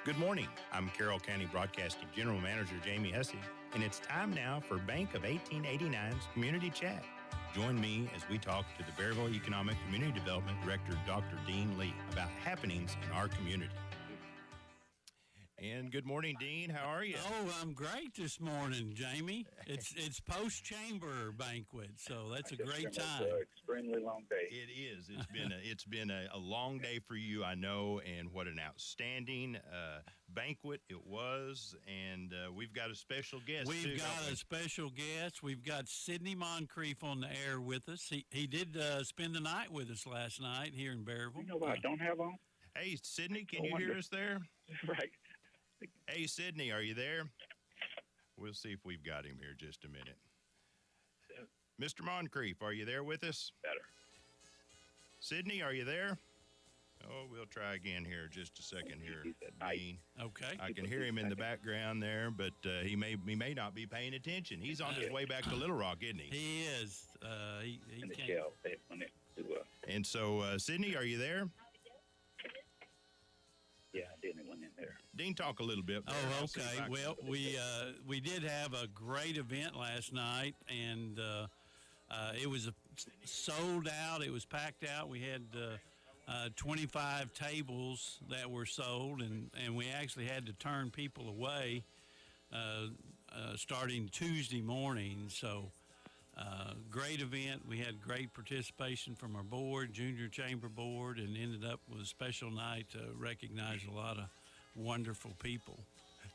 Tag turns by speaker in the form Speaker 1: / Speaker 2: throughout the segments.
Speaker 1: Good morning. I'm Carroll County Broadcasting General Manager Jamie Hussey, and it's time now for Bank of 1889's Community Chat. Join me as we talk to the Berryville Economic Community Development Director, Dr. Dean Lee, about happenings in our community. And good morning, Dean. How are you?
Speaker 2: Oh, I'm great this morning, Jamie. It's post-chamber banquet, so that's a great time.
Speaker 3: It's an extremely long day.
Speaker 1: It is. It's been a long day for you, I know, and what an outstanding banquet it was. And we've got a special guest.
Speaker 2: We've got a special guest. We've got Sidney Moncrief on the air with us. He did spend the night with us last night here in Berryville.
Speaker 3: You know what I don't have on? Hey,
Speaker 1: Sidney, can you hear us there?
Speaker 3: Right.
Speaker 1: Hey, Sidney, are you there? We'll see if we've got him here just a minute. Mr. Moncrief, are you there with us?
Speaker 3: Better.
Speaker 1: Sidney, are you there? Oh, we'll try again here just a second here, Dean.
Speaker 2: Okay.
Speaker 1: I can hear him in the background there, but he may not be paying attention. He's on his way back to Little Rock, isn't he?
Speaker 2: He is. He
Speaker 3: in the
Speaker 2: can't.
Speaker 3: jail.
Speaker 1: And so, Sidney, are you there?
Speaker 3: Yeah, I did. It went in there.
Speaker 1: Dean, talk a little bit.
Speaker 2: Oh, okay. Well, we did have a great event last night, and it was sold out. It was packed out. We had 25 tables that were sold, and we actually had to turn people away starting Tuesday morning. So, great event. We had great participation from our board, Junior Chamber Board, and ended up with a special night to recognize a lot of wonderful people.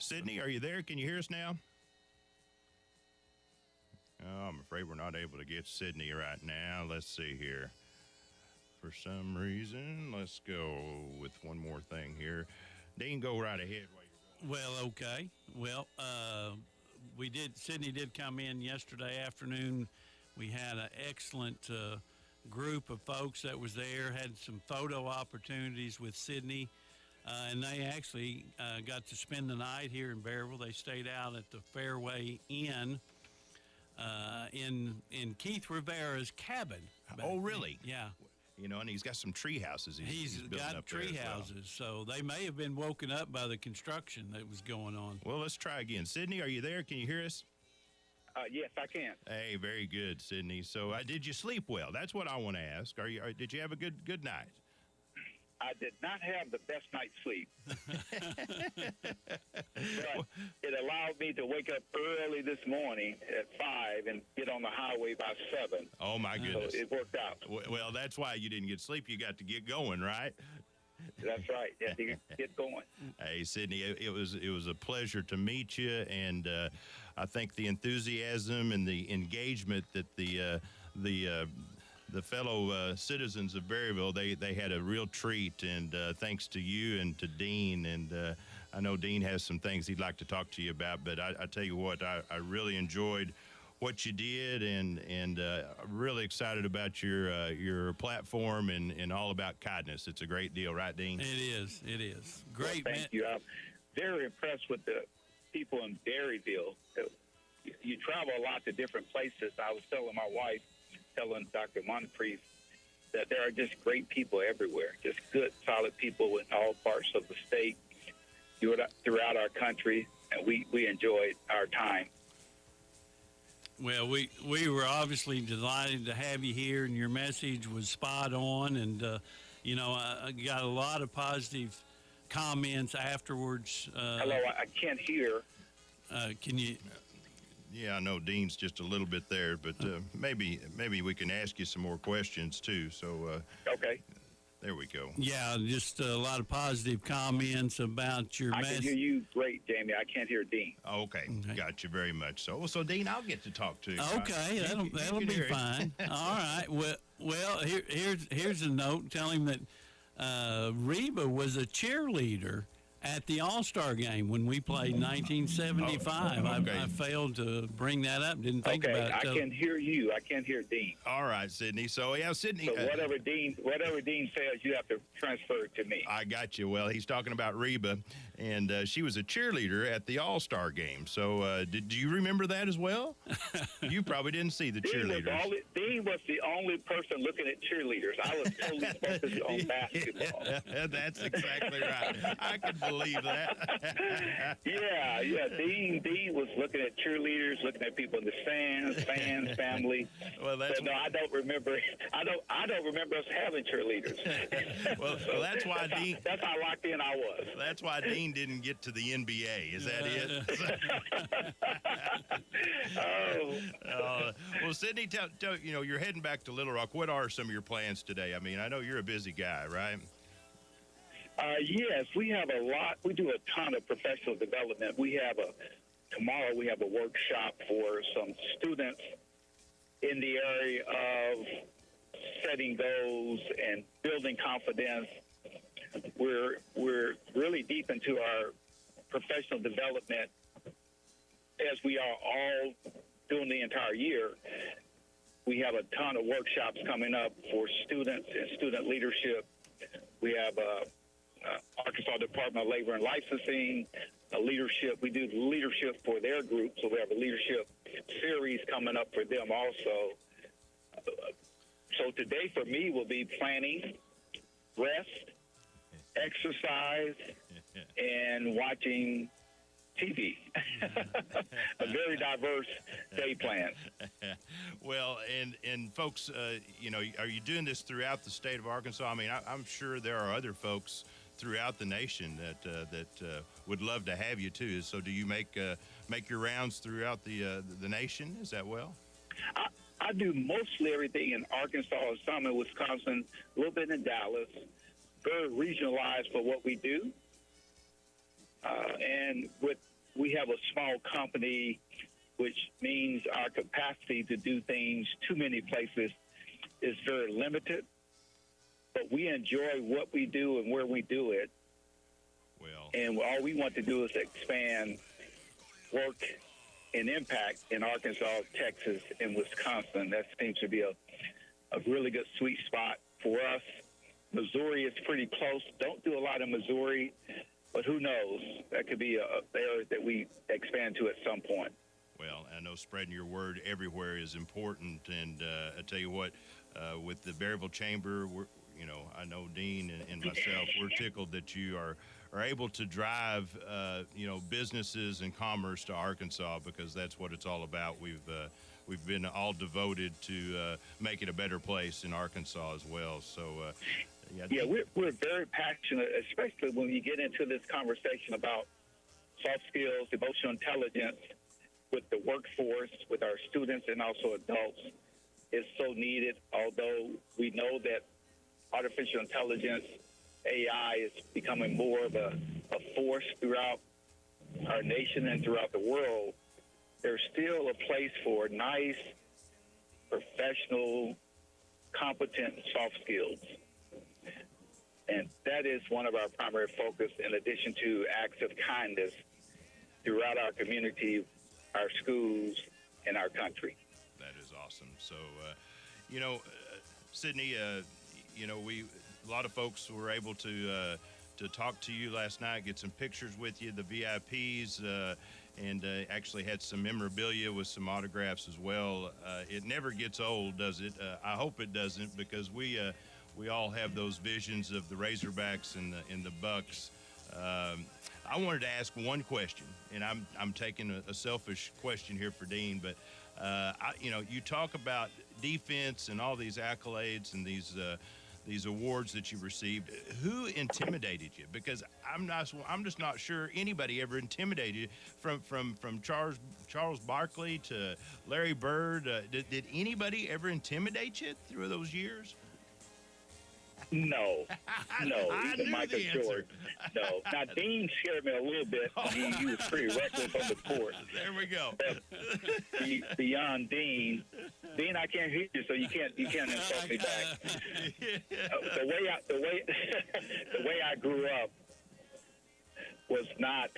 Speaker 1: Sidney, are you there? Can you hear us now? Oh, I'm afraid we're not able to get Sidney right now. Let's see here. For some reason, let's go with one more thing here. Dean, go right ahead while you're going.
Speaker 2: Well, okay. Well, Sidney did come in yesterday afternoon. We had an excellent group of folks that was there, had some photo opportunities with Sidney, and they actually got to spend the night here in Berryville. They stayed out at the Fairway Inn in Keith Rivera's cabin.
Speaker 1: Oh, really?
Speaker 2: Yeah.
Speaker 1: You know, and he's got some tree houses.
Speaker 2: He's got tree houses, so they may have been woken up by the construction that was going on.
Speaker 1: Well, let's try again. Sidney, are you there? Can you hear us?
Speaker 3: Yes, I can.
Speaker 1: Hey, very good, Sidney. So, did you sleep well? That's what I want to ask. Did you have a good night?
Speaker 3: I did not have the best night's sleep. But it allowed me to wake up early this morning at 5 and get on the highway by 7.
Speaker 1: Oh, my goodness.
Speaker 3: So it worked out.
Speaker 1: Well, that's why you didn't get sleep. You got to get going, right?
Speaker 3: That's right. Yeah, get going.
Speaker 1: Hey, Sidney, it was a pleasure to meet you, and I think the enthusiasm and the engagement that the fellow citizens of Berryville, they had a real treat, and thanks to you and to Dean, and I know Dean has some things he'd like to talk to you about, but I tell you what, I really enjoyed what you did, and really excited about your platform and all about kindness. It's a great deal, right, Dean?
Speaker 2: It is. Great.
Speaker 3: Well, thank you. I'm very impressed with the people in Berryville. You travel a lot to different places. I was telling my wife, telling Dr. Moncrief, that there are just great people everywhere, just good, solid people in all parts of the state, throughout our country, and we enjoyed our time.
Speaker 2: Well, we were obviously delighted to have you here, and your message was spot on, and I got a lot of positive comments afterwards.
Speaker 3: Hello, I can't hear.
Speaker 2: Can you?
Speaker 1: Yeah, I know Dean's just a little bit there, but maybe we can ask you some more questions too. So
Speaker 3: okay,
Speaker 1: there we go.
Speaker 2: Yeah, just a lot of positive comments about your message.
Speaker 3: I can hear you great, Jamie. I can't hear Dean.
Speaker 1: Okay. Got you very much. So Dean, I'll get to talk to you.
Speaker 2: Okay,
Speaker 1: right?
Speaker 2: that'll be fine. All right. Well, here's a note telling that Reba was a cheerleader at the All-Star game when we played 1975.
Speaker 1: Okay.
Speaker 2: I failed to bring that up. Didn't think about it.
Speaker 3: I can hear you. I can't hear Dean.
Speaker 1: All right, Sidney. So, yeah, Sidney.
Speaker 3: So whatever Dean says, you have to transfer it to me.
Speaker 1: I got you. Well, he's talking about Reba, and she was a cheerleader at the All-Star game. So do you remember that as well? You probably didn't see the cheerleaders.
Speaker 3: Dean was the only person looking at cheerleaders. I was totally focused on basketball.
Speaker 1: That's exactly right. I could believe that.
Speaker 3: Yeah. Dean was looking at cheerleaders, looking at people in the stands, fans, family.
Speaker 1: Well, that's
Speaker 3: so, no, I don't remember. I don't remember us having cheerleaders.
Speaker 1: well, that's why Dean.
Speaker 3: That's how locked in I was.
Speaker 1: That's why Dean didn't get to the NBA. Is that it? Well, Sydney, tell, you're heading back to Little Rock. What are some of your plans today? I mean, I know you're a busy guy, right?
Speaker 3: Yes, we have a lot. We do a ton of professional development. Tomorrow we have a workshop for some students in the area of setting goals and building confidence. We're really deep into our professional development as we are all doing the entire year. We have a ton of workshops coming up for students and student leadership. We have Arkansas Department of Labor and Licensing, leadership. We do leadership for their group, so we have a leadership series coming up for them also. So today for me will be planning, rest, exercise, and watching TV. A very diverse day plan.
Speaker 1: Well, and folks, are you doing this throughout the state of Arkansas? I mean, I'm sure there are other folks throughout the nation that would love to have you too. So, do you make your rounds throughout the nation? Is that well?
Speaker 3: I do mostly everything in Arkansas, some in Wisconsin, a little bit in Dallas. Very regionalized for what we do, and we have a small company, which means our capacity to do things too many places is very limited. But we enjoy what we do and where we do it.
Speaker 1: Well,
Speaker 3: and all we want to do is expand work and impact in Arkansas, Texas, and Wisconsin. That seems to be a really good sweet spot for us. Missouri is pretty close. Don't do a lot in Missouri, but who knows? That could be an area that we expand to at some point.
Speaker 1: Well, I know spreading your word everywhere is important, and I tell you what, with the Berryville Chamber, I know Dean and myself, we're tickled that you are able to drive, businesses and commerce to Arkansas, because that's what it's all about. We've been all devoted to make it a better place in Arkansas as well. So,
Speaker 3: yeah, we're very passionate, especially when you get into this conversation about soft skills, emotional intelligence with the workforce, with our students and also adults. It's so needed, although we know that artificial intelligence, AI, is becoming more of a force throughout our nation and throughout the world. There's still a place for nice, professional, competent soft skills. And that is one of our primary focus, in addition to acts of kindness throughout our community, our schools, and our country.
Speaker 1: That is awesome. So, Sydney, a lot of folks were able to talk to you last night, get some pictures with you, the VIPs, and actually had some memorabilia with some autographs as well. It never gets old, does it? I hope it doesn't, because we all have those visions of the Razorbacks and the Bucks. I wanted to ask one question, and I'm taking a selfish question here for Dean, but you talk about defense and all these accolades and these awards that you received. Who intimidated you? Because I'm just not sure anybody ever intimidated you, from Charles Barkley to Larry Bird. Did anybody ever intimidate you through those years?
Speaker 3: No, even Michael Jordan. No. Now, Dean scared me a little bit. He was pretty reckless on the court.
Speaker 1: There we go.
Speaker 3: Beyond Dean, I can't hear you, so you can't insult me back. The way I grew up was not.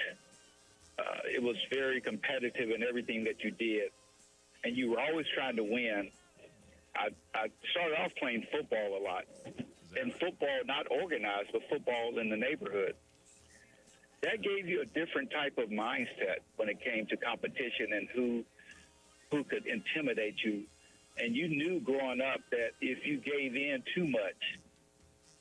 Speaker 3: It was very competitive in everything that you did, and you were always trying to win. I started off playing football a lot. And football, not organized, but football in the neighborhood. That gave you a different type of mindset when it came to competition and who could intimidate you. And you knew growing up that if you gave in too much,